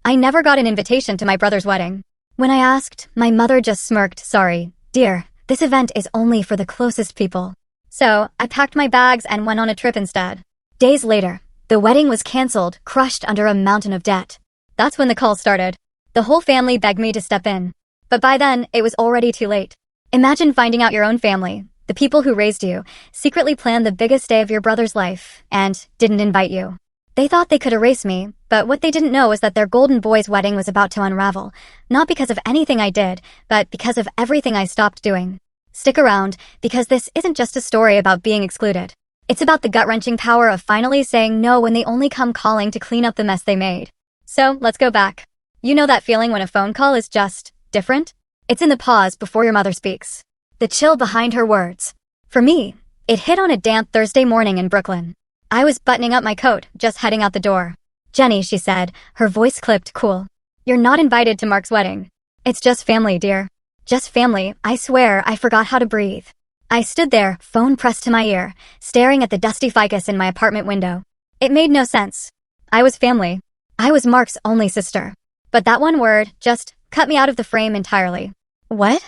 I never got an invitation to my brother's wedding. When I asked, my mother just smirked, "Sorry, dear, this event is only for the closest people." So, I packed my bags and went on a trip instead. Days later, the wedding was cancelled, crushed under a mountain of debt. That's when the calls started. The whole family begged me to step in. But by then, it was already too late. Imagine finding out your own family, the people who raised you, secretly planned the biggest day of your brother's life, and didn't invite you. They thought they could erase me, but what they didn't know was that their golden boy's wedding was about to unravel, not because of anything I did, but because of everything I stopped doing. Stick around, because this isn't just a story about being excluded. It's about the gut-wrenching power of finally saying no when they only come calling to clean up the mess they made. So, let's go back. You know that feeling when a phone call is just different? It's in the pause before your mother speaks. The chill behind her words. For me, it hit on a damp Thursday morning in Brooklyn. I was buttoning up my coat, just heading out the door. "Jenny," she said, her voice clipped cool. "You're not invited to Mark's wedding. It's just family, dear. Just family." I swear I forgot how to breathe. I stood there, phone pressed to my ear, staring at the dusty ficus in my apartment window. It made no sense. I was family. I was Mark's only sister. But that one word just cut me out of the frame entirely. "What?"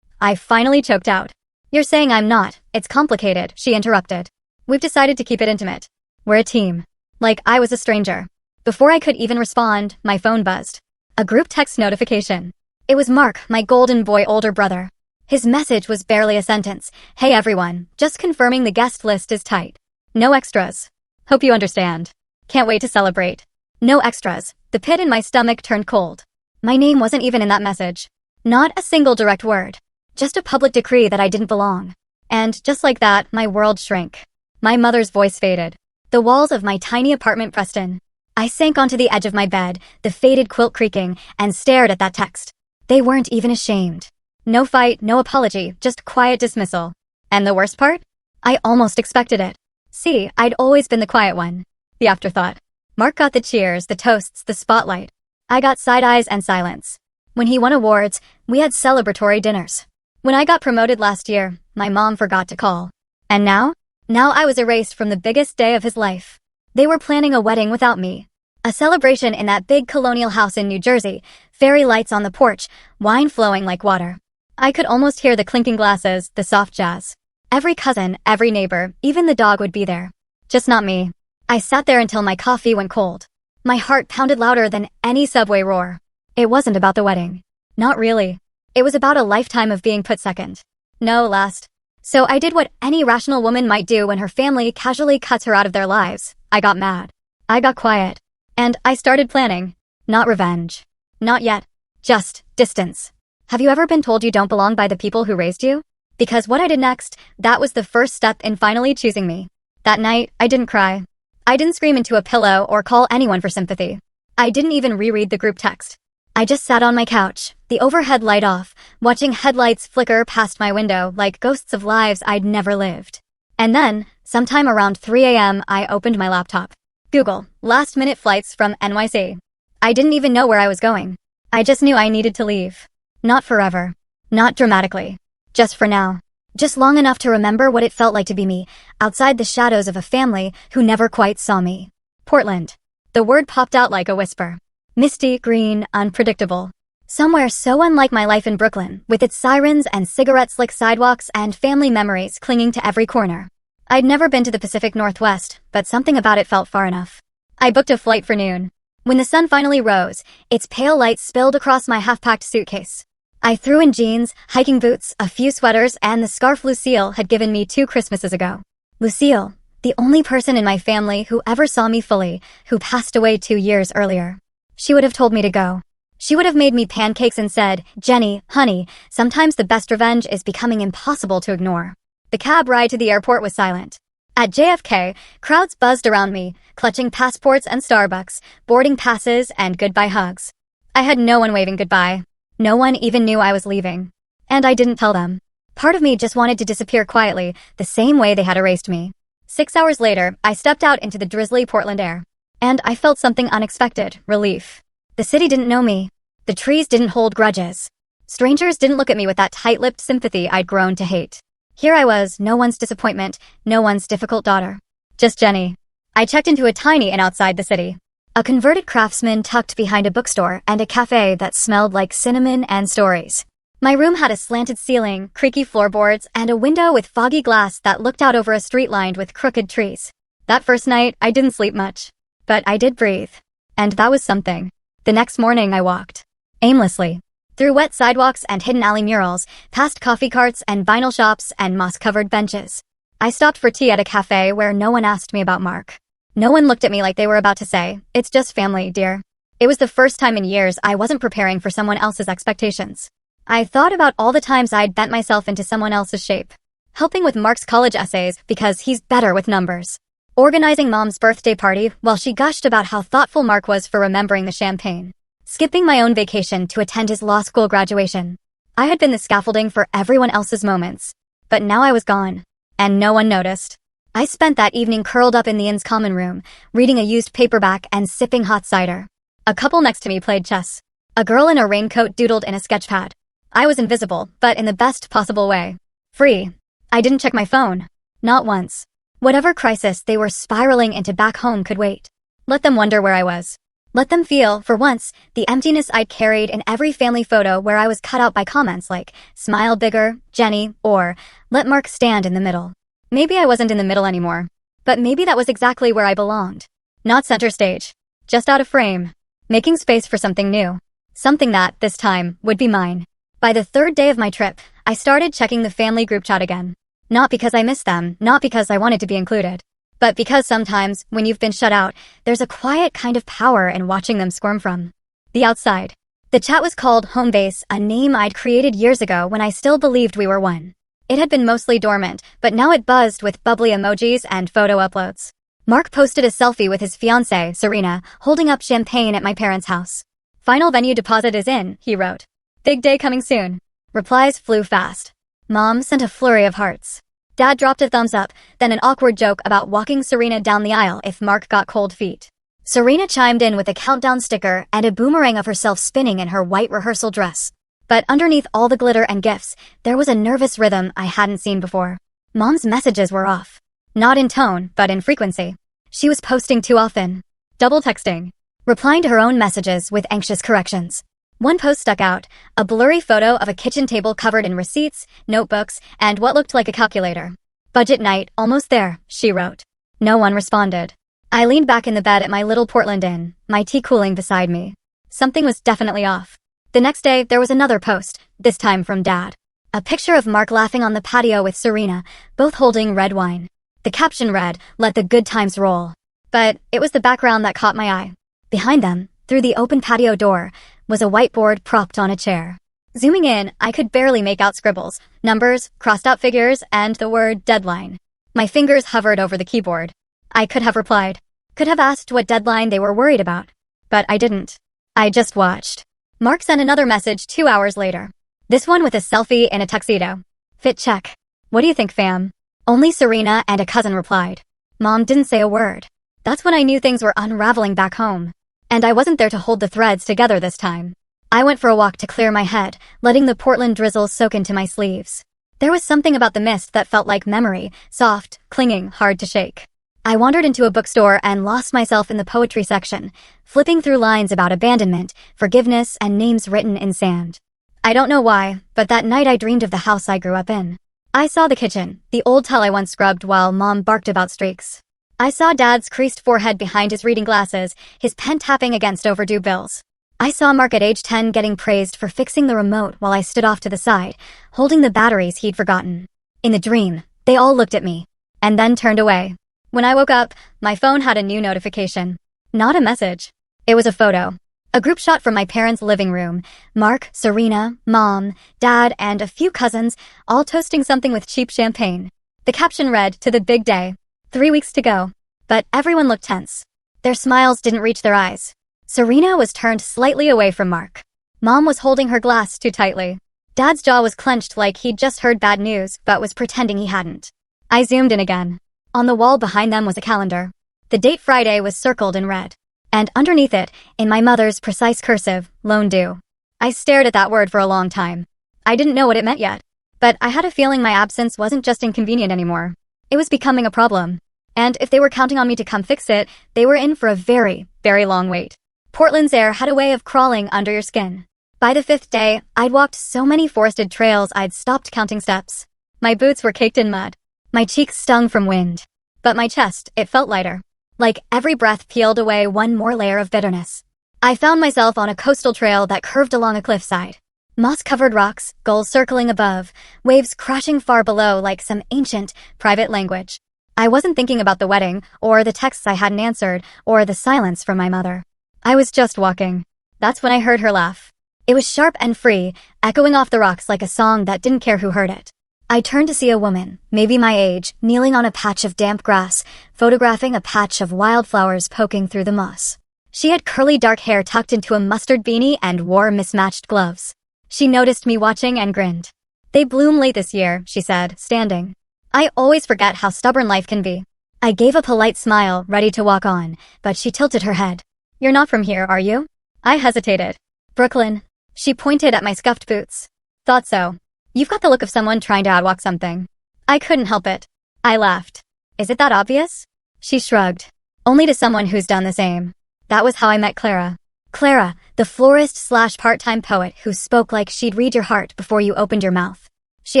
I finally choked out. "You're saying I'm not. It's complicated," she interrupted. "We've decided to keep it intimate. We're a team." Like I was a stranger. Before I could even respond, my phone buzzed. A group text notification. It was Mark, my golden boy older brother. His message was barely a sentence. "Hey everyone, just confirming the guest list is tight. No extras. Hope you understand. Can't wait to celebrate." No extras. The pit in my stomach turned cold. My name wasn't even in that message. Not a single direct word. Just a public decree that I didn't belong. And just like that, my world shrank. My mother's voice faded. The walls of my tiny apartment pressed in. I sank onto the edge of my bed, the faded quilt creaking, and stared at that text. They weren't even ashamed. No fight, no apology, just quiet dismissal. And the worst part? I almost expected it. See, I'd always been the quiet one. The afterthought. Mark got the cheers, the toasts, the spotlight. I got side eyes and silence. When he won awards, we had celebratory dinners. When I got promoted last year, my mom forgot to call. And now? Now I was erased from the biggest day of his life. They were planning a wedding without me. A celebration in that big colonial house in New Jersey, fairy lights on the porch, wine flowing like water. I could almost hear the clinking glasses, the soft jazz. Every cousin, every neighbor, even the dog would be there. Just not me. I sat there until my coffee went cold. My heart pounded louder than any subway roar. It wasn't about the wedding. Not really. It was about a lifetime of being put second. No, last. So I did what any rational woman might do when her family casually cuts her out of their lives. I got mad. I got quiet. And I started planning. Not revenge. Not yet. Just distance. Have you ever been told you don't belong by the people who raised you? Because what I did next, that was the first step in finally choosing me. That night, I didn't cry. I didn't scream into a pillow or call anyone for sympathy. I didn't even reread the group text. I just sat on my couch, the overhead light off, watching headlights flicker past my window like ghosts of lives I'd never lived. And then, sometime around 3 a.m., I opened my laptop. Google, last-minute flights from NYC. I didn't even know where I was going. I just knew I needed to leave. Not forever. Not dramatically. Just for now. Just long enough to remember what it felt like to be me, outside the shadows of a family who never quite saw me. Portland. The word popped out like a whisper. Misty, green, unpredictable. Somewhere so unlike my life in Brooklyn, with its sirens and cigarette-slick sidewalks and family memories clinging to every corner. I'd never been to the Pacific Northwest, but something about it felt far enough. I booked a flight for noon. When the sun finally rose, its pale light spilled across my half-packed suitcase. I threw in jeans, hiking boots, a few sweaters, and the scarf Lucille had given me 2 Christmases ago. Lucille, the only person in my family who ever saw me fully, who passed away 2 years earlier. She would have told me to go. She would have made me pancakes and said, "Jenny, honey, sometimes the best revenge is becoming impossible to ignore." The cab ride to the airport was silent. At JFK, crowds buzzed around me, clutching passports and Starbucks, boarding passes and goodbye hugs. I had no one waving goodbye. No one even knew I was leaving. And I didn't tell them. Part of me just wanted to disappear quietly, the same way they had erased me. 6 hours later, I stepped out into the drizzly Portland air. And I felt something unexpected, relief. The city didn't know me. The trees didn't hold grudges. Strangers didn't look at me with that tight-lipped sympathy I'd grown to hate. Here I was, no one's disappointment, no one's difficult daughter. Just Jenny. I checked into a tiny inn outside the city. A converted craftsman tucked behind a bookstore and a cafe that smelled like cinnamon and stories. My room had a slanted ceiling, creaky floorboards, and a window with foggy glass that looked out over a street lined with crooked trees. That first night, I didn't sleep much. But I did breathe. And that was something. The next morning, I walked. Aimlessly. Through wet sidewalks and hidden alley murals, past coffee carts and vinyl shops and moss-covered benches. I stopped for tea at a cafe where no one asked me about Mark. No one looked at me like they were about to say, "It's just family, dear." It was the first time in years I wasn't preparing for someone else's expectations. I thought about all the times I'd bent myself into someone else's shape. Helping with Mark's college essays because he's better with numbers. Organizing Mom's birthday party while she gushed about how thoughtful Mark was for remembering the champagne. Skipping my own vacation to attend his law school graduation. I had been the scaffolding for everyone else's moments. But now I was gone. And no one noticed. I spent that evening curled up in the inn's common room, reading a used paperback and sipping hot cider. A couple next to me played chess. A girl in a raincoat doodled in a sketchpad. I was invisible, but in the best possible way. Free. I didn't check my phone. Not once. Whatever crisis they were spiraling into back home could wait. Let them wonder where I was. Let them feel, for once, the emptiness I'd carried in every family photo where I was cut out by comments like, "Smile bigger, Jenny," or, "Let Mark stand in the middle." Maybe I wasn't in the middle anymore. But maybe that was exactly where I belonged. Not center stage. Just out of frame. Making space for something new. Something that, this time, would be mine. By the third day of my trip, I started checking the family group chat again. Not because I missed them, not because I wanted to be included. But because sometimes, when you've been shut out, there's a quiet kind of power in watching them squirm from the outside. The chat was called Home Base, a name I'd created years ago when I still believed we were one. It had been mostly dormant, but now it buzzed with bubbly emojis and photo uploads. Mark posted a selfie with his fiancée, Serena, holding up champagne at my parents' house. "Final venue deposit is in," he wrote. "Big day coming soon." Replies flew fast. Mom sent a flurry of hearts. Dad dropped a thumbs up, then an awkward joke about walking Serena down the aisle if Mark got cold feet. Serena chimed in with a countdown sticker and a boomerang of herself spinning in her white rehearsal dress. But underneath all the glitter and gifts, there was a nervous rhythm I hadn't seen before. Mom's messages were off. Not in tone, but in frequency. She was posting too often. Double texting. Replying to her own messages with anxious corrections. One post stuck out, a blurry photo of a kitchen table covered in receipts, notebooks, and what looked like a calculator. "Budget night, almost there," she wrote. No one responded. I leaned back in the bed at my little Portland inn, my tea cooling beside me. Something was definitely off. The next day, there was another post, this time from Dad. A picture of Mark laughing on the patio with Serena, both holding red wine. The caption read, "Let the good times roll." But it was the background that caught my eye. Behind them, through the open patio door, was a whiteboard propped on a chair. Zooming in, I could barely make out scribbles, numbers, crossed-out figures, and the word deadline. My fingers hovered over the keyboard. I could have replied. Could have asked what deadline they were worried about. But I didn't. I just watched. Mark sent another message 2 hours later. This one with a selfie in a tuxedo. "Fit check. What do you think, fam?" Only Serena and a cousin replied. Mom didn't say a word. That's when I knew things were unraveling back home. And I wasn't there to hold the threads together this time. I went for a walk to clear my head, letting the Portland drizzle soak into my sleeves. There was something about the mist that felt like memory, soft, clinging, hard to shake. I wandered into a bookstore and lost myself in the poetry section, flipping through lines about abandonment, forgiveness, and names written in sand. I don't know why, but that night I dreamed of the house I grew up in. I saw the kitchen, the old tile I once scrubbed while Mom barked about streaks. I saw Dad's creased forehead behind his reading glasses, his pen tapping against overdue bills. I saw Mark at age 10 getting praised for fixing the remote while I stood off to the side, holding the batteries he'd forgotten. In the dream, they all looked at me, and then turned away. When I woke up, my phone had a new notification. Not a message. It was a photo. A group shot from my parents' living room. Mark, Serena, Mom, Dad, and a few cousins, all toasting something with cheap champagne. The caption read, "To the big day. 3 weeks to go." But everyone looked tense. Their smiles didn't reach their eyes. Serena was turned slightly away from Mark. Mom was holding her glass too tightly. Dad's jaw was clenched like he'd just heard bad news, but was pretending he hadn't. I zoomed in again. On the wall behind them was a calendar. The date Friday was circled in red. And underneath it, in my mother's precise cursive, loan due. I stared at that word for a long time. I didn't know what it meant yet. But I had a feeling my absence wasn't just inconvenient anymore. It was becoming a problem. And if they were counting on me to come fix it, they were in for a very, very long wait. Portland's air had a way of crawling under your skin. By the 5th day, I'd walked so many forested trails I'd stopped counting steps. My boots were caked in mud. My cheeks stung from wind. But my chest, it felt lighter. Like every breath peeled away one more layer of bitterness. I found myself on a coastal trail that curved along a cliffside. Moss-covered rocks, gulls circling above, waves crashing far below like some ancient, private language. I wasn't thinking about the wedding, or the texts I hadn't answered, or the silence from my mother. I was just walking. That's when I heard her laugh. It was sharp and free, echoing off the rocks like a song that didn't care who heard it. I turned to see a woman, maybe my age, kneeling on a patch of damp grass, photographing a patch of wildflowers poking through the moss. She had curly dark hair tucked into a mustard beanie and wore mismatched gloves. She noticed me watching and grinned. "They bloom late this year," she said, standing. I always forget how stubborn life can be. I gave a polite smile, ready to walk on, but she tilted her head. "You're not from here, are you?" I hesitated. "Brooklyn." She pointed at my scuffed boots. "Thought so. You've got the look of someone trying to outwalk something." I couldn't help it. I laughed. "Is it that obvious?" She shrugged. "Only to someone who's done the same." That was how I met Clara. Clara, the florist/part-time poet who spoke like she'd read your heart before you opened your mouth. She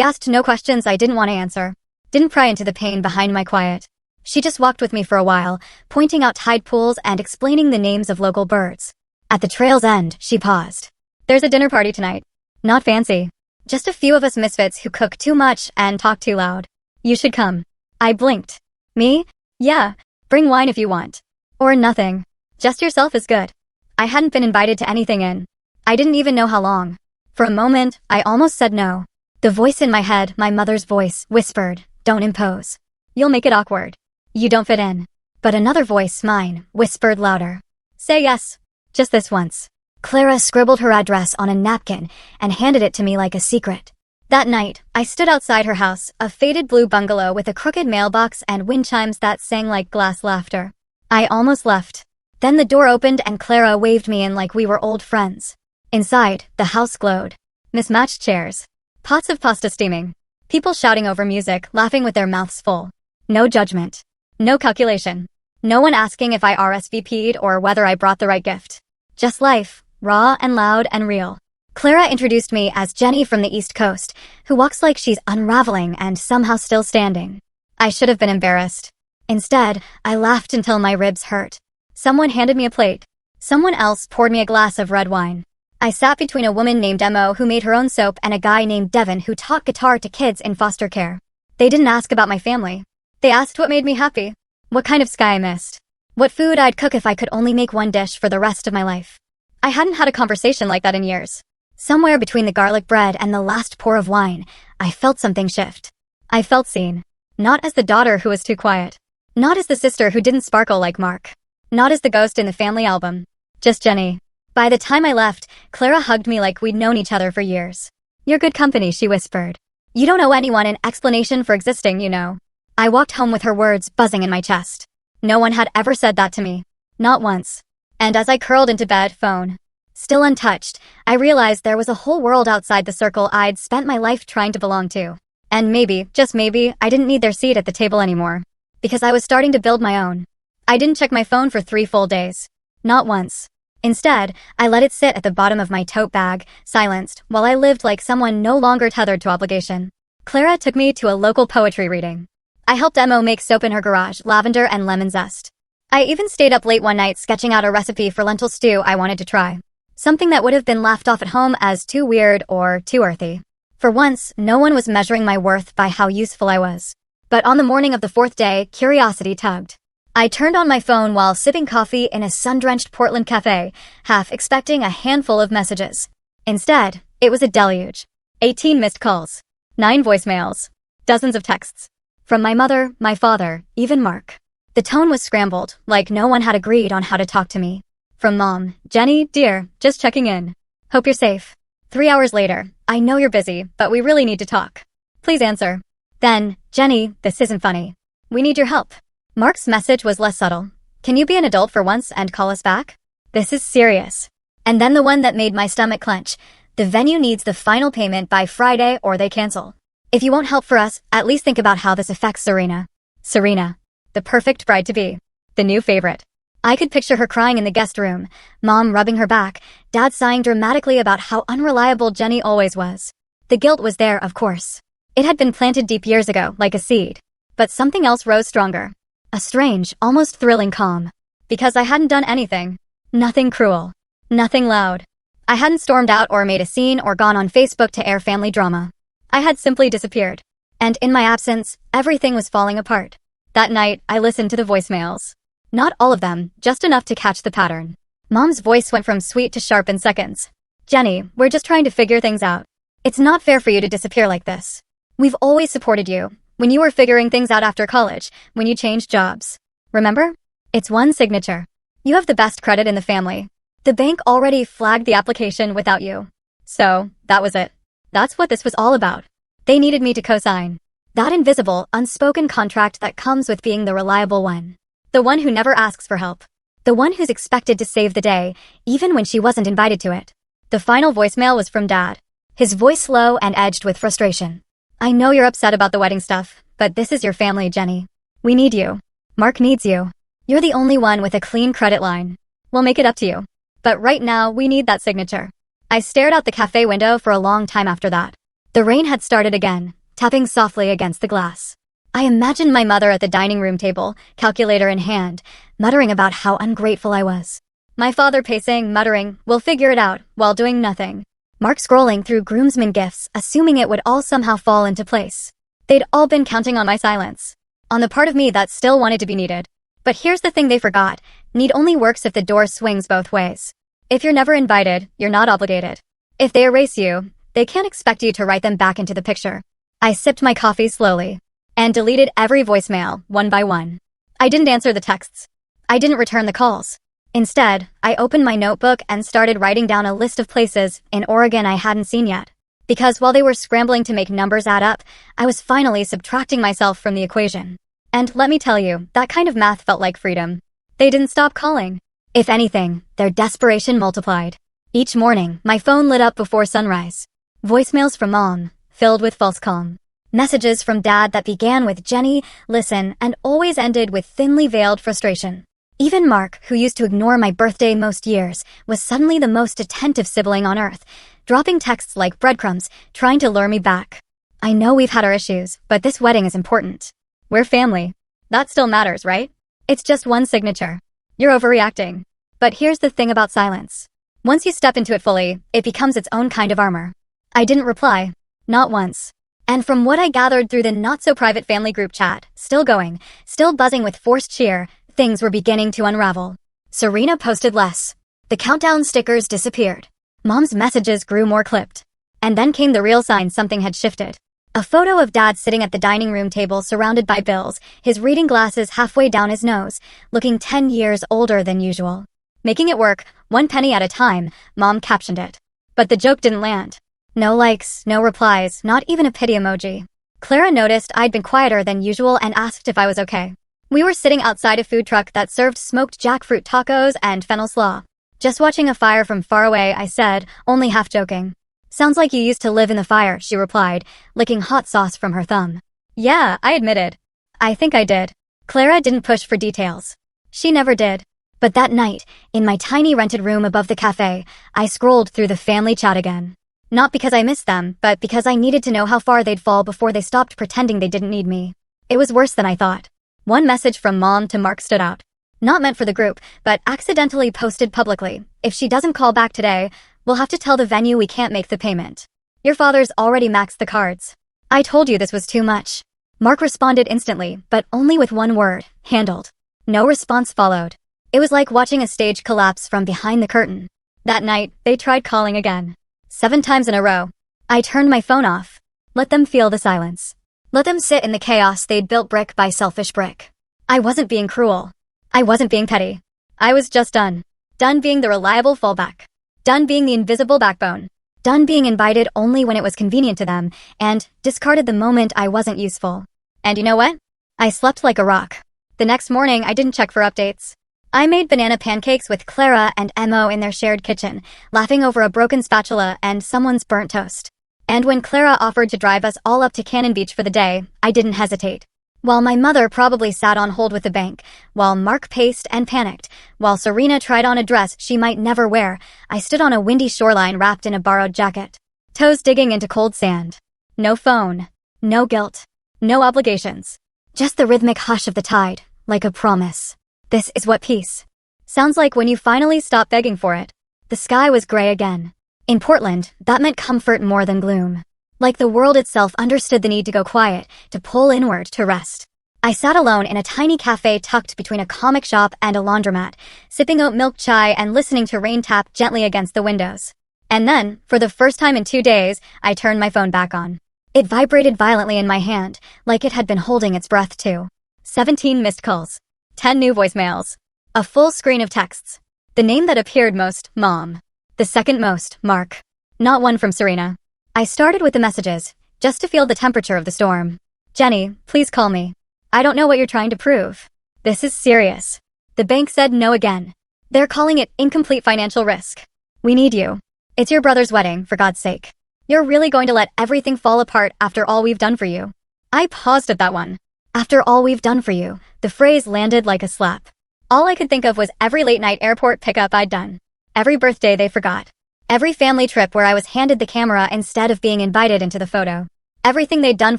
asked no questions I didn't want to answer. Didn't pry into the pain behind my quiet. She just walked with me for a while, pointing out tide pools and explaining the names of local birds. At the trail's end, she paused. "There's a dinner party tonight. Not fancy. Just a few of us misfits who cook too much and talk too loud. You should come." I blinked. "Me? Yeah. Bring wine if you want. Or nothing. Just yourself is good." I hadn't been invited to anything in. I didn't even know how long. For a moment, I almost said no. The voice in my head, my mother's voice, whispered, "Don't impose. You'll make it awkward. You don't fit in." But another voice, mine, whispered louder. "Say yes. Just this once." Clara scribbled her address on a napkin and handed it to me like a secret. That night, I stood outside her house, a faded blue bungalow with a crooked mailbox and wind chimes that sang like glass laughter. I almost left. Then the door opened and Clara waved me in like we were old friends. Inside, the house glowed. Mismatched chairs. Pots of pasta steaming. People shouting over music, laughing with their mouths full. No judgment. No calculation. No one asking if I RSVP'd or whether I brought the right gift. Just life, raw and loud and real. Clara introduced me as Jenny from the East Coast, who walks like she's unraveling and somehow still standing. I should have been embarrassed. Instead, I laughed until my ribs hurt. Someone handed me a plate. Someone else poured me a glass of red wine. I sat between a woman named Emo who made her own soap and a guy named Devin who taught guitar to kids in foster care. They didn't ask about my family. They asked what made me happy. What kind of sky I missed. What food I'd cook if I could only make one dish for the rest of my life. I hadn't had a conversation like that in years. Somewhere between the garlic bread and the last pour of wine, I felt something shift. I felt seen. Not as the daughter who was too quiet. Not as the sister who didn't sparkle like Mark. Not as the ghost in the family album. Just Jenny. By the time I left, Clara hugged me like we'd known each other for years. "You're good company," she whispered. "You don't owe anyone an explanation for existing, you know." I walked home with her words buzzing in my chest. No one had ever said that to me. Not once. And as I curled into bed, phone still untouched, I realized there was a whole world outside the circle I'd spent my life trying to belong to. And maybe, just maybe, I didn't need their seat at the table anymore. Because I was starting to build my own. I didn't check my phone for 3 full days. Not once. Instead, I let it sit at the bottom of my tote bag, silenced, while I lived like someone no longer tethered to obligation. Clara took me to a local poetry reading. I helped Emo make soap in her garage, lavender and lemon zest. I even stayed up late one night sketching out a recipe for lentil stew I wanted to try. Something that would have been laughed off at home as too weird or too earthy. For once, no one was measuring my worth by how useful I was. But on the morning of the 4th day, curiosity tugged. I turned on my phone while sipping coffee in a sun-drenched Portland cafe, half expecting a handful of messages. Instead, it was a deluge. 18 missed calls. 9 voicemails. Dozens of texts. From my mother, my father, even Mark. The tone was scrambled, like no one had agreed on how to talk to me. From Mom, "Jenny, dear, just checking in. Hope you're safe." 3 hours later, "I know you're busy, but we really need to talk. Please answer." Then, "Jenny, this isn't funny. We need your help." Mark's message was less subtle. "Can you be an adult for once and call us back? This is serious." And then the one that made my stomach clench. "The venue needs the final payment by Friday or they cancel. If you won't help for us, at least think about how this affects Serena." Serena. the perfect bride-to-be. The new favorite. I could picture her crying in the guest room, Mom rubbing her back, Dad sighing dramatically about how unreliable Jenny always was. The guilt was there, of course. It had been planted deep years ago, like a seed. But something else rose stronger. A strange, almost thrilling calm. Because I hadn't done anything. Nothing cruel. Nothing loud. I hadn't stormed out or made a scene or gone on Facebook to air family drama. I had simply disappeared. And in my absence, everything was falling apart. That night, I listened to the voicemails. Not all of them, just enough to catch the pattern. Mom's voice went from sweet to sharp in seconds. Jenny, we're just trying to figure things out. It's not fair for you to disappear like this. We've always supported you. When you were figuring things out after college, when you changed jobs. Remember? It's one signature. You have the best credit in the family. The bank already flagged the application without you. So, that was it. That's what this was all about. They needed me to co-sign. That invisible, unspoken contract that comes with being the reliable one. The one who never asks for help. The one who's expected to save the day, even when she wasn't invited to it. The final voicemail was from Dad. His voice low and edged with frustration. I know you're upset about the wedding stuff, but this is your family, Jenny. We need you. Mark needs you. You're the only one with a clean credit line. We'll make it up to you. But right now, we need that signature. I stared out the cafe window for a long time after that. The rain had started again, tapping softly against the glass. I imagined my mother at the dining room table, calculator in hand, muttering about how ungrateful I was. My father pacing, muttering, we'll figure it out, while doing nothing. Mark scrolling through groomsmen gifts, assuming it would all somehow fall into place. They'd all been counting on my silence. On the part of me that still wanted to be needed. But here's the thing they forgot. Need only works if the door swings both ways. If you're never invited, you're not obligated. If they erase you, they can't expect you to write them back into the picture. I sipped my coffee slowly. And deleted every voicemail, one by one. I didn't answer the texts. I didn't return the calls. Instead, I opened my notebook and started writing down a list of places in Oregon I hadn't seen yet. Because while they were scrambling to make numbers add up, I was finally subtracting myself from the equation. And let me tell you, that kind of math felt like freedom. They didn't stop calling. If anything, their desperation multiplied. Each morning, my phone lit up before sunrise. Voicemails from Mom, filled with false calm. Messages from Dad that began with Jenny, listen, and always ended with thinly veiled frustration. Even Mark, who used to ignore my birthday most years, was suddenly the most attentive sibling on earth, dropping texts like breadcrumbs, trying to lure me back. I know we've had our issues, but this wedding is important. We're family. That still matters, right? It's just one signature. You're overreacting. But here's the thing about silence. Once you step into it fully, it becomes its own kind of armor. I didn't reply. Not once. And from what I gathered through the not-so-private family group chat, still going, still buzzing with forced cheer, things were beginning to unravel. Serena posted less. The countdown stickers disappeared. Mom's messages grew more clipped. And then came the real sign something had shifted. A photo of Dad sitting at the dining room table surrounded by bills, his reading glasses halfway down his nose, looking 10 years older than usual. Making it work, 1 penny at a time, Mom captioned it. But the joke didn't land. No likes, no replies, not even a pity emoji. Clara noticed I'd been quieter than usual and asked if I was okay. We were sitting outside a food truck that served smoked jackfruit tacos and fennel slaw. Just watching a fire from far away, I said, only half joking. Sounds like you used to live in the fire, she replied, licking hot sauce from her thumb. Yeah, I admitted. I think I did. Clara didn't push for details. She never did. But that night, in my tiny rented room above the cafe, I scrolled through the family chat again. Not because I missed them, but because I needed to know how far they'd fall before they stopped pretending they didn't need me. It was worse than I thought. One message from Mom to Mark stood out. Not meant for the group, but accidentally posted publicly. If she doesn't call back today, we'll have to tell the venue we can't make the payment. Your father's already maxed the cards. I told you this was too much. Mark responded instantly, but only with one word, handled. No response followed. It was like watching a stage collapse from behind the curtain. That night, they tried calling again. 7 times in a row. I turned my phone off. Let them feel the silence. Let them sit in the chaos they'd built brick by selfish brick. I wasn't being cruel. I wasn't being petty. I was just done. Done being the reliable fallback. Done being the invisible backbone. Done being invited only when it was convenient to them, and discarded the moment I wasn't useful. And you know what? I slept like a rock. The next morning, I didn't check for updates. I made banana pancakes with Clara and Emo in their shared kitchen, laughing over a broken spatula and someone's burnt toast. And when Clara offered to drive us all up to Cannon Beach for the day, I didn't hesitate. While my mother probably sat on hold with the bank, while Mark paced and panicked, while Serena tried on a dress she might never wear, I stood on a windy shoreline wrapped in a borrowed jacket. Toes digging into cold sand. No phone. No guilt. No obligations. Just the rhythmic hush of the tide, like a promise. This is what peace sounds like when you finally stop begging for it. The sky was gray again. In Portland, that meant comfort more than gloom. Like the world itself understood the need to go quiet, to pull inward, to rest. I sat alone in a tiny cafe tucked between a comic shop and a laundromat, sipping oat milk chai and listening to rain tap gently against the windows. And then, for the first time in 2 days, I turned my phone back on. It vibrated violently in my hand, like it had been holding its breath too. 17 missed calls. 10 new voicemails. A full screen of texts. The name that appeared most, Mom. The second most, Mark. Not one from Serena. I started with the messages, just to feel the temperature of the storm. Jenny, please call me. I don't know what you're trying to prove. This is serious. The bank said no again. They're calling it incomplete financial risk. We need you. It's your brother's wedding, for God's sake. You're really going to let everything fall apart after all we've done for you? I paused at that one. After all we've done for you, the phrase landed like a slap. All I could think of was every late-night airport pickup I'd done. Every birthday they forgot. Every family trip where I was handed the camera instead of being invited into the photo. Everything they'd done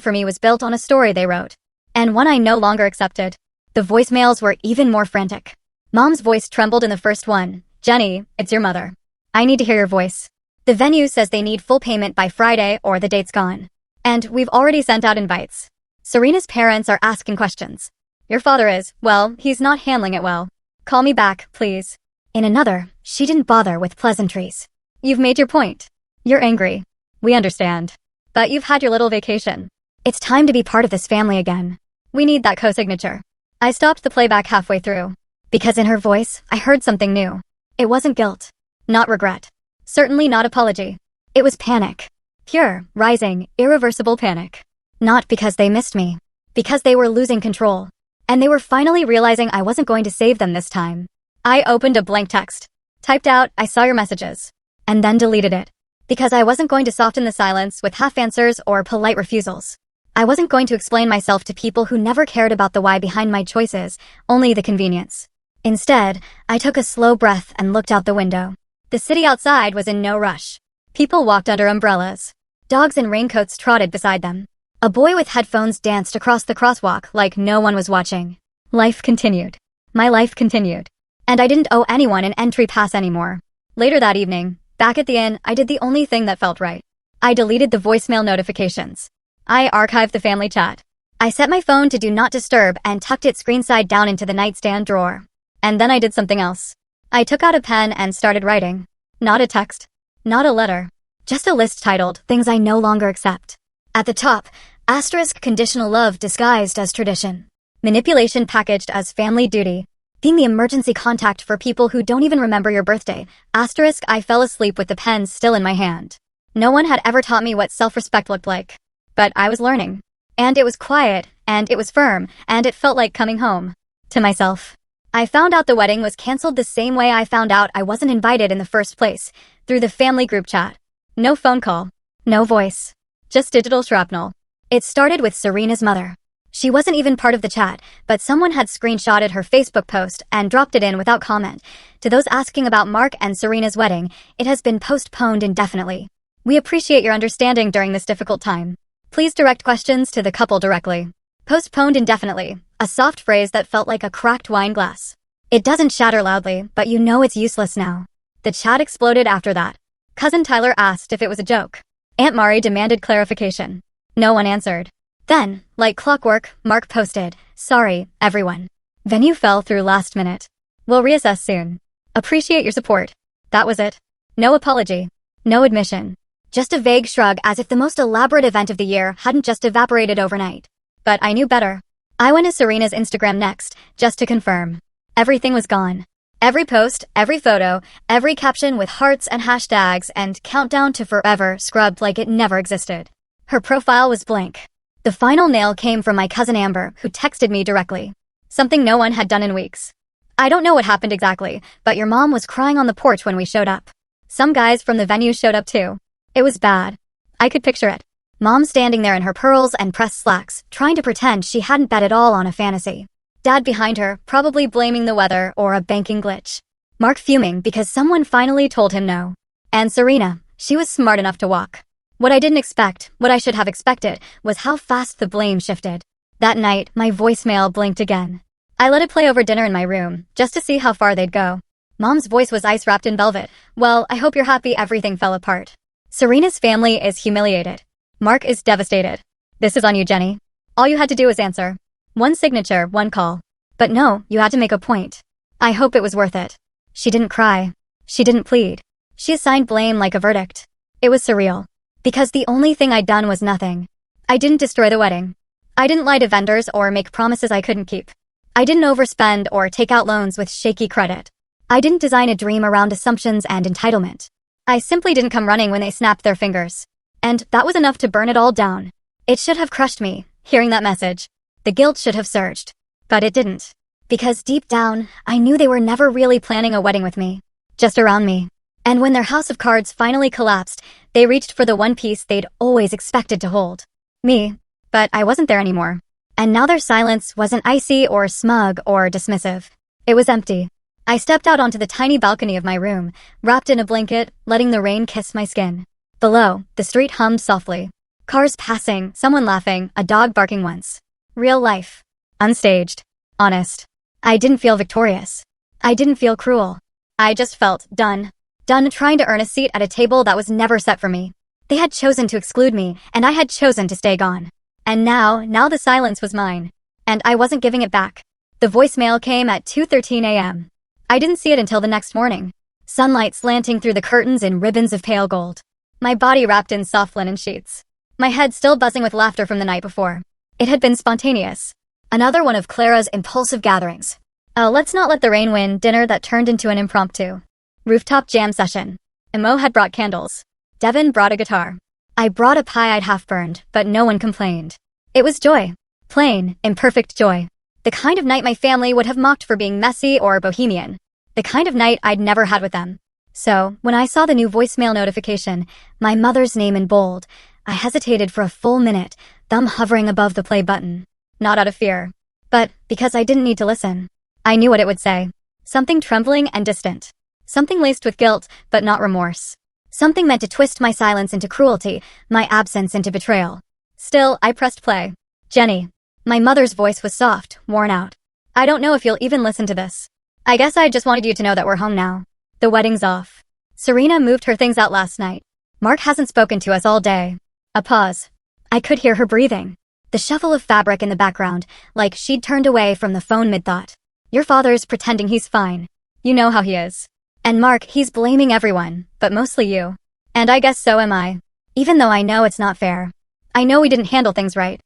for me was built on a story they wrote. And one I no longer accepted. The voicemails were even more frantic. Mom's voice trembled in the first one. Jenny, it's your mother. I need to hear your voice. The venue says they need full payment by Friday or the date's gone. And we've already sent out invites. Serena's parents are asking questions. Your father is, well, he's not handling it well. Call me back, please. In another, she didn't bother with pleasantries. You've made your point. You're angry. We understand. But you've had your little vacation. It's time to be part of this family again. We need that co-signature. I stopped the playback halfway through. Because in her voice, I heard something new. It wasn't guilt. Not regret. Certainly not apology. It was panic. Pure, rising, irreversible panic. Not because they missed me. Because they were losing control. And they were finally realizing I wasn't going to save them this time. I opened a blank text. Typed out, I saw your messages. And then deleted it. Because I wasn't going to soften the silence with half answers or polite refusals. I wasn't going to explain myself to people who never cared about the why behind my choices, only the convenience. Instead, I took a slow breath and looked out the window. The city outside was in no rush. People walked under umbrellas. Dogs in raincoats trotted beside them. A boy with headphones danced across the crosswalk like no one was watching. Life continued. My life continued. And I didn't owe anyone an entry pass anymore. Later that evening, back at the inn, I did the only thing that felt right. I deleted the voicemail notifications. I archived the family chat. I set my phone to do not disturb and tucked it screen side down into the nightstand drawer. And then I did something else. I took out a pen and started writing. Not a text. Not a letter. Just a list titled, Things I No Longer Accept. At the top, asterisk conditional love disguised as tradition. Manipulation packaged as family duty. Being the emergency contact for people who don't even remember your birthday. Asterisk I fell asleep with the pen still in my hand. No one had ever taught me what self-respect looked like. But I was learning. And it was quiet, and it was firm, and it felt like coming home. To myself. I found out the wedding was canceled the same way I found out I wasn't invited in the first place, through the family group chat. No phone call. No voice. Just digital shrapnel. It started with Serena's mother. She wasn't even part of the chat, but someone had screenshotted her Facebook post and dropped it in without comment. To those asking about Mark and Serena's wedding, it has been postponed indefinitely. We appreciate your understanding during this difficult time. Please direct questions to the couple directly. Postponed indefinitely, a soft phrase that felt like a cracked wine glass. It doesn't shatter loudly, but you know it's useless now. The chat exploded after that. Cousin Tyler asked if it was a joke. Aunt Mari demanded clarification. No one answered. Then, like clockwork, Mark posted, Sorry, everyone. Venue fell through last minute. We'll reassess soon. Appreciate your support. That was it. No apology. No admission. Just a vague shrug as if the most elaborate event of the year hadn't just evaporated overnight. But I knew better. I went to Serena's Instagram next, just to confirm. Everything was gone. Every post, every photo, every caption with hearts and hashtags and countdown to forever scrubbed like it never existed. Her profile was blank. The final nail came from my cousin Amber, who texted me directly. Something no one had done in weeks. I don't know what happened exactly, but your mom was crying on the porch when we showed up. Some guys from the venue showed up too. It was bad. I could picture it. Mom standing there in her pearls and pressed slacks, trying to pretend she hadn't bet it all on a fantasy. Dad behind her, probably blaming the weather or a banking glitch. Mark fuming because someone finally told him no. And Serena, she was smart enough to walk. What I didn't expect, what I should have expected, was how fast the blame shifted. That night, my voicemail blinked again. I let it play over dinner in my room, just to see how far they'd go. Mom's voice was ice wrapped in velvet. Well, I hope you're happy everything fell apart. Serena's family is humiliated. Mark is devastated. This is on you, Jenny. All you had to do was answer. One signature, one call. But no, you had to make a point. I hope it was worth it. She didn't cry. She didn't plead. She assigned blame like a verdict. It was surreal. Because the only thing I'd done was nothing. I didn't destroy the wedding. I didn't lie to vendors or make promises I couldn't keep. I didn't overspend or take out loans with shaky credit. I didn't design a dream around assumptions and entitlement. I simply didn't come running when they snapped their fingers. And that was enough to burn it all down. It should have crushed me, hearing that message. The guilt should have surged. But it didn't. Because deep down, I knew they were never really planning a wedding with me. Just around me. And when their house of cards finally collapsed, they reached for the one piece they'd always expected to hold. Me. But I wasn't there anymore. And now their silence wasn't icy or smug or dismissive. It was empty. I stepped out onto the tiny balcony of my room, wrapped in a blanket, letting the rain kiss my skin. Below, the street hummed softly. Cars passing, someone laughing, a dog barking once. Real life. Unstaged. Honest. I didn't feel victorious. I didn't feel cruel. I just felt done. Done trying to earn a seat at a table that was never set for me. They had chosen to exclude me, and I had chosen to stay gone. And now the silence was mine. And I wasn't giving it back. The voicemail came at 2:13 a.m. I didn't see it until the next morning. Sunlight slanting through the curtains in ribbons of pale gold. My body wrapped in soft linen sheets. My head still buzzing with laughter from the night before. It had been spontaneous. Another one of Clara's impulsive gatherings. Let's not let the rain win dinner that turned into an impromptu. Rooftop jam session. Emo had brought candles. Devin brought a guitar. I brought a pie I'd half burned, but no one complained. It was joy. Plain, imperfect joy. The kind of night my family would have mocked for being messy or bohemian. The kind of night I'd never had with them. So, when I saw the new voicemail notification, my mother's name in bold, I hesitated for a full minute, thumb hovering above the play button. Not out of fear, but because I didn't need to listen. I knew what it would say. Something trembling and distant. Something laced with guilt, but not remorse. Something meant to twist my silence into cruelty, my absence into betrayal. Still, I pressed play. Jenny. My mother's voice was soft, worn out. I don't know if you'll even listen to this. I guess I just wanted you to know that we're home now. The wedding's off. Serena moved her things out last night. Mark hasn't spoken to us all day. A pause. I could hear her breathing. The shuffle of fabric in the background, like she'd turned away from the phone mid-thought. Your father's pretending he's fine. You know how he is. And Mark, he's blaming everyone, but mostly you. And I guess so am I. Even though I know it's not fair. I know we didn't handle things right.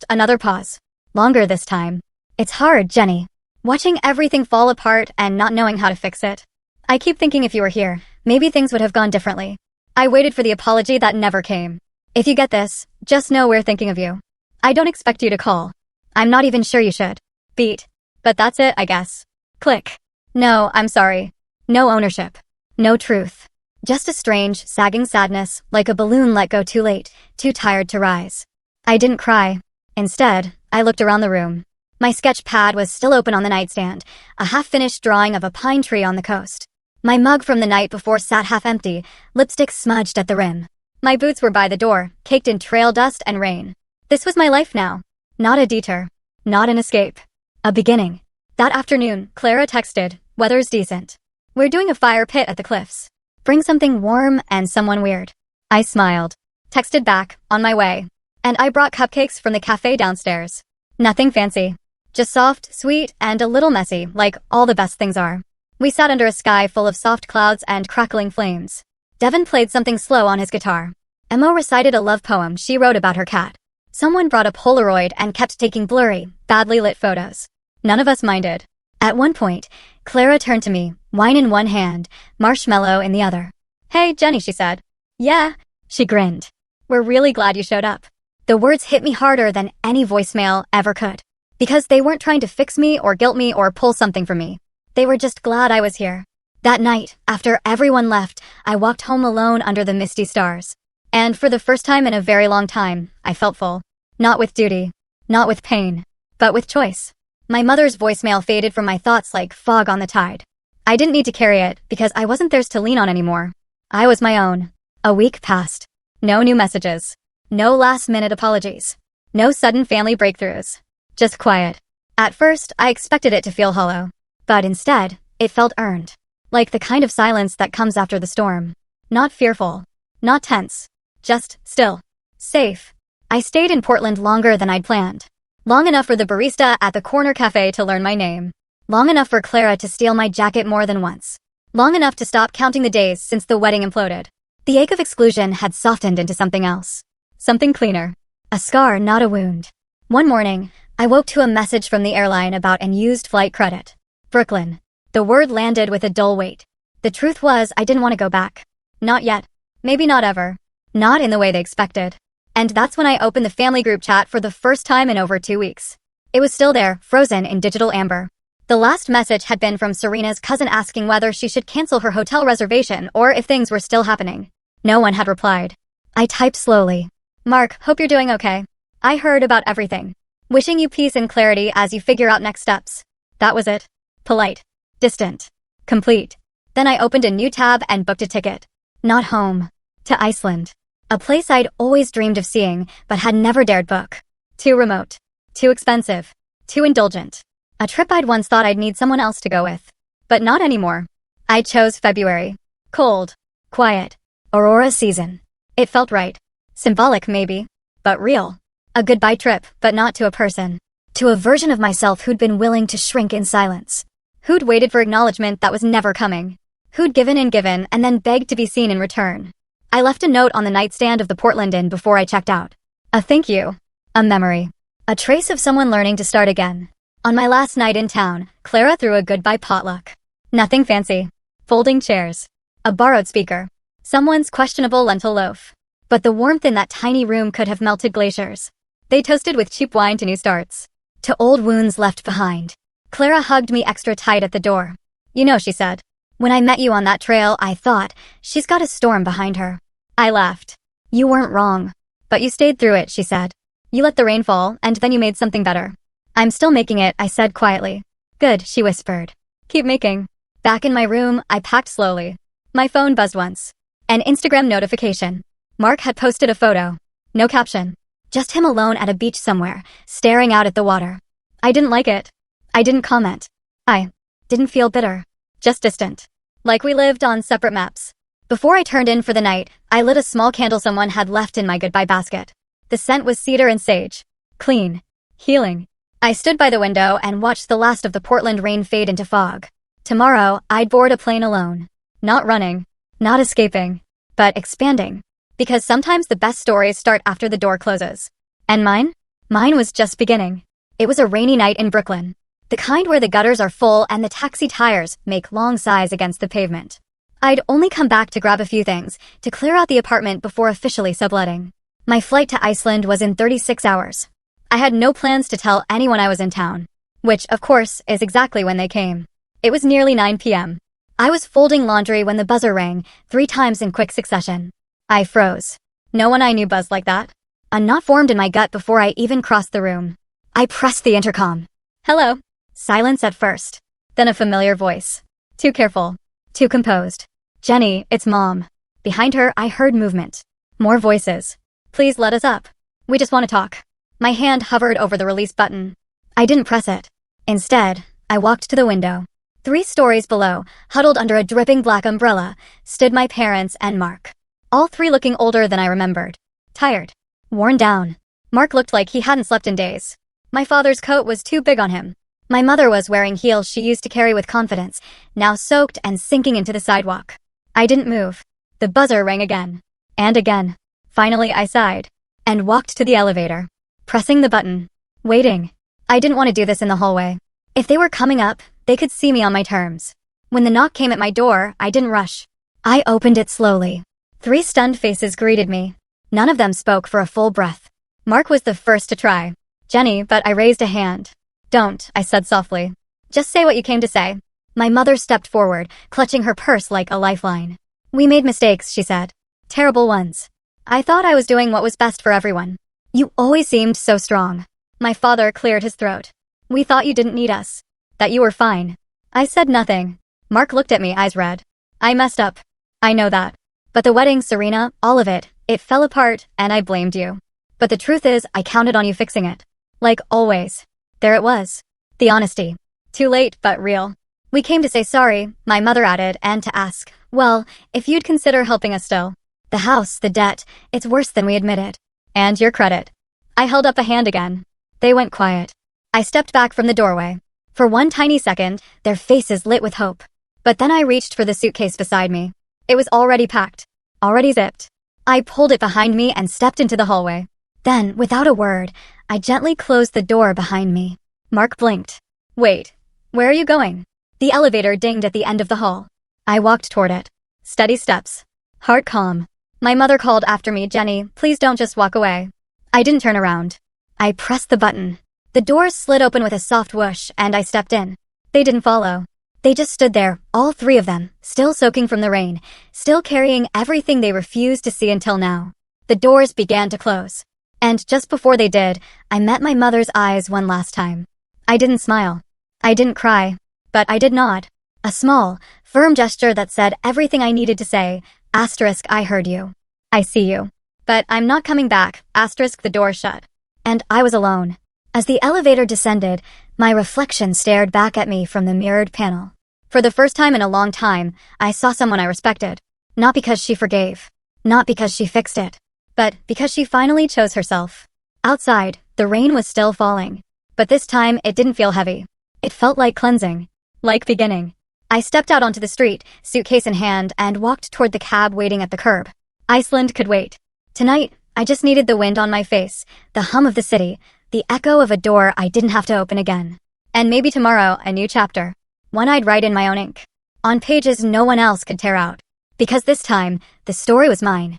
Another pause. Longer this time. It's hard, Jenny. Watching everything fall apart and not knowing how to fix it. I keep thinking if you were here, maybe things would have gone differently. I waited for the apology that never came. If you get this, just know we're thinking of you. I don't expect you to call. I'm not even sure you should. Beat. But that's it, I guess. Click. No, I'm sorry. No ownership. No truth. Just a strange, sagging sadness, like a balloon let go too late, too tired to rise. I didn't cry. Instead, I looked around the room. My sketch pad was still open on the nightstand, a half-finished drawing of a pine tree on the coast. My mug from the night before sat half-empty, lipstick smudged at the rim. My boots were by the door, caked in trail dust and rain. This was my life now. Not a detour. Not an escape. A beginning. That afternoon, Clara texted, "Weather's decent. We're doing a fire pit at the cliffs. Bring something warm and someone weird." I smiled. Texted back, "On my way." And I brought cupcakes from the cafe downstairs. Nothing fancy. Just soft, sweet, and a little messy, like all the best things are. We sat under a sky full of soft clouds and crackling flames. Devin played something slow on his guitar. Emma recited a love poem she wrote about her cat. Someone brought a Polaroid and kept taking blurry, badly lit photos. None of us minded. At one point, Clara turned to me, wine in one hand, marshmallow in the other. "Hey, Jenny," she said. "Yeah." She grinned. "We're really glad you showed up." The words hit me harder than any voicemail ever could. Because they weren't trying to fix me or guilt me or pull something from me. They were just glad I was here. That night, after everyone left, I walked home alone under the misty stars. And for the first time in a very long time, I felt full. Not with duty. Not with pain. But with choice. My mother's voicemail faded from my thoughts like fog on the tide. I didn't need to carry it because I wasn't theirs to lean on anymore. I was my own. A week passed. No new messages. No last-minute apologies. No sudden family breakthroughs. Just quiet. At first, I expected it to feel hollow. But instead, it felt earned. Like the kind of silence that comes after the storm. Not fearful. Not tense. Just still. Safe. I stayed in Portland longer than I'd planned. Long enough for the barista at the corner cafe to learn my name. Long enough for Clara to steal my jacket more than once. Long enough to stop counting the days since the wedding imploded. The ache of exclusion had softened into something else. Something cleaner. A scar, not a wound. One morning, I woke to a message from the airline about an used flight credit. Brooklyn. The word landed with a dull weight. The truth was, I didn't want to go back. Not yet. Maybe not ever. Not in the way they expected. And that's when I opened the family group chat for the first time in over 2 weeks. It was still there, frozen in digital amber. The last message had been from Serena's cousin asking whether she should cancel her hotel reservation or if things were still happening. No one had replied. I typed slowly. Mark, hope you're doing okay. I heard about everything. Wishing you peace and clarity as you figure out next steps. That was it. Polite. Distant. Complete. Then I opened a new tab and booked a ticket. Not home. To Iceland. A place I'd always dreamed of seeing, but had never dared book. Too remote. Too expensive. Too indulgent. A trip I'd once thought I'd need someone else to go with. But not anymore. I chose February. Cold. Quiet. Aurora season. It felt right. Symbolic maybe. But real. A goodbye trip, but not to a person. To a version of myself who'd been willing to shrink in silence. Who'd waited for acknowledgement that was never coming. Who'd given and then begged to be seen in return. I left a note on the nightstand of the Portland Inn before I checked out. A thank you. A memory. A trace of someone learning to start again. On my last night in town, Clara threw a goodbye potluck. Nothing fancy. Folding chairs. A borrowed speaker. Someone's questionable lentil loaf. But the warmth in that tiny room could have melted glaciers. They toasted with cheap wine to new starts. To old wounds left behind. Clara hugged me extra tight at the door. You know, she said. When I met you on that trail, I thought, she's got a storm behind her. I laughed. You weren't wrong. But you stayed through it, she said. You let the rain fall, and then you made something better. I'm still making it, I said quietly. Good, she whispered. Keep making. Back in my room, I packed slowly. My phone buzzed once. An Instagram notification. Mark had posted a photo. No caption. Just him alone at a beach somewhere, staring out at the water. I didn't like it. I didn't comment. I didn't feel bitter. Just distant. Like we lived on separate maps. Before I turned in for the night, I lit a small candle someone had left in my goodbye basket. The scent was cedar and sage. Clean. Healing. I stood by the window and watched the last of the Portland rain fade into fog. Tomorrow, I'd board a plane alone. Not running. Not escaping. But expanding. Because sometimes the best stories start after the door closes. And mine? Mine was just beginning. It was a rainy night in Brooklyn. The kind where the gutters are full and the taxi tires make long sighs against the pavement. I'd only come back to grab a few things, to clear out the apartment before officially subletting. My flight to Iceland was in 36 hours. I had no plans to tell anyone I was in town. Which, of course, is exactly when they came. It was nearly 9 p.m. I was folding laundry when the buzzer rang, 3 times in quick succession. I froze. No one I knew buzzed like that. A knot formed in my gut before I even crossed the room. I pressed the intercom. Hello. Silence at first. Then a familiar voice. Too careful. Too composed. Jenny, it's Mom. Behind her, I heard movement. More voices. Please let us up. We just want to talk. My hand hovered over the release button. I didn't press it. Instead, I walked to the window. 3 stories below, huddled under a dripping black umbrella, stood my parents and Mark. All 3 looking older than I remembered. Tired. Worn down. Mark looked like he hadn't slept in days. My father's coat was too big on him. My mother was wearing heels she used to carry with confidence, now soaked and sinking into the sidewalk. I didn't move. The buzzer rang again. And again. Finally, I sighed. And walked to the elevator. Pressing the button. Waiting. I didn't want to do this in the hallway. If they were coming up, they could see me on my terms. When the knock came at my door, I didn't rush. I opened it slowly. 3 stunned faces greeted me. None of them spoke for a full breath. Mark was the first to try. Jenny, but I raised a hand. Don't, I said softly. Just say what you came to say. My mother stepped forward, clutching her purse like a lifeline. We made mistakes, she said. Terrible ones. I thought I was doing what was best for everyone. You always seemed so strong. My father cleared his throat. We thought you didn't need us. That you were fine. I said nothing. Mark looked at me, eyes red. I messed up. I know that. But the wedding, Serena, all of it, it fell apart, and I blamed you. But the truth is, I counted on you fixing it. Like always. There it was. The honesty. Too late, but real. We came to say sorry, my mother added, and to ask, well, if you'd consider helping us still. The house, the debt, it's worse than we admitted. And your credit. I held up a hand again. They went quiet. I stepped back from the doorway. For one tiny second, their faces lit with hope. But then I reached for the suitcase beside me. It was already packed. Already zipped. I pulled it behind me and stepped into the hallway. Then, without a word, I gently closed the door behind me. Mark blinked. Wait, where are you going? The elevator dinged at the end of the hall. I walked toward it. Steady steps. Heart calm. My mother called after me, Jenny, please don't just walk away. I didn't turn around. I pressed the button. The doors slid open with a soft whoosh, and I stepped in. They didn't follow. They just stood there, all three of them, still soaking from the rain, still carrying everything they refused to see until now. The doors began to close. And just before they did, I met my mother's eyes one last time. I didn't smile. I didn't cry. But I did nod. A small, firm gesture that said everything I needed to say, asterisk, I heard you. I see you. But I'm not coming back, asterisk, the door shut. And I was alone. As the elevator descended, my reflection stared back at me from the mirrored panel. For the first time in a long time, I saw someone I respected. Not because she forgave. Not because she fixed it. But because she finally chose herself. Outside, the rain was still falling. But this time, it didn't feel heavy. It felt like cleansing. Like beginning. I stepped out onto the street, suitcase in hand, and walked toward the cab waiting at the curb. Iceland could wait. Tonight, I just needed the wind on my face, the hum of the city, the echo of a door I didn't have to open again. And maybe tomorrow, a new chapter. One I'd write in my own ink. On pages no one else could tear out. Because this time, the story was mine.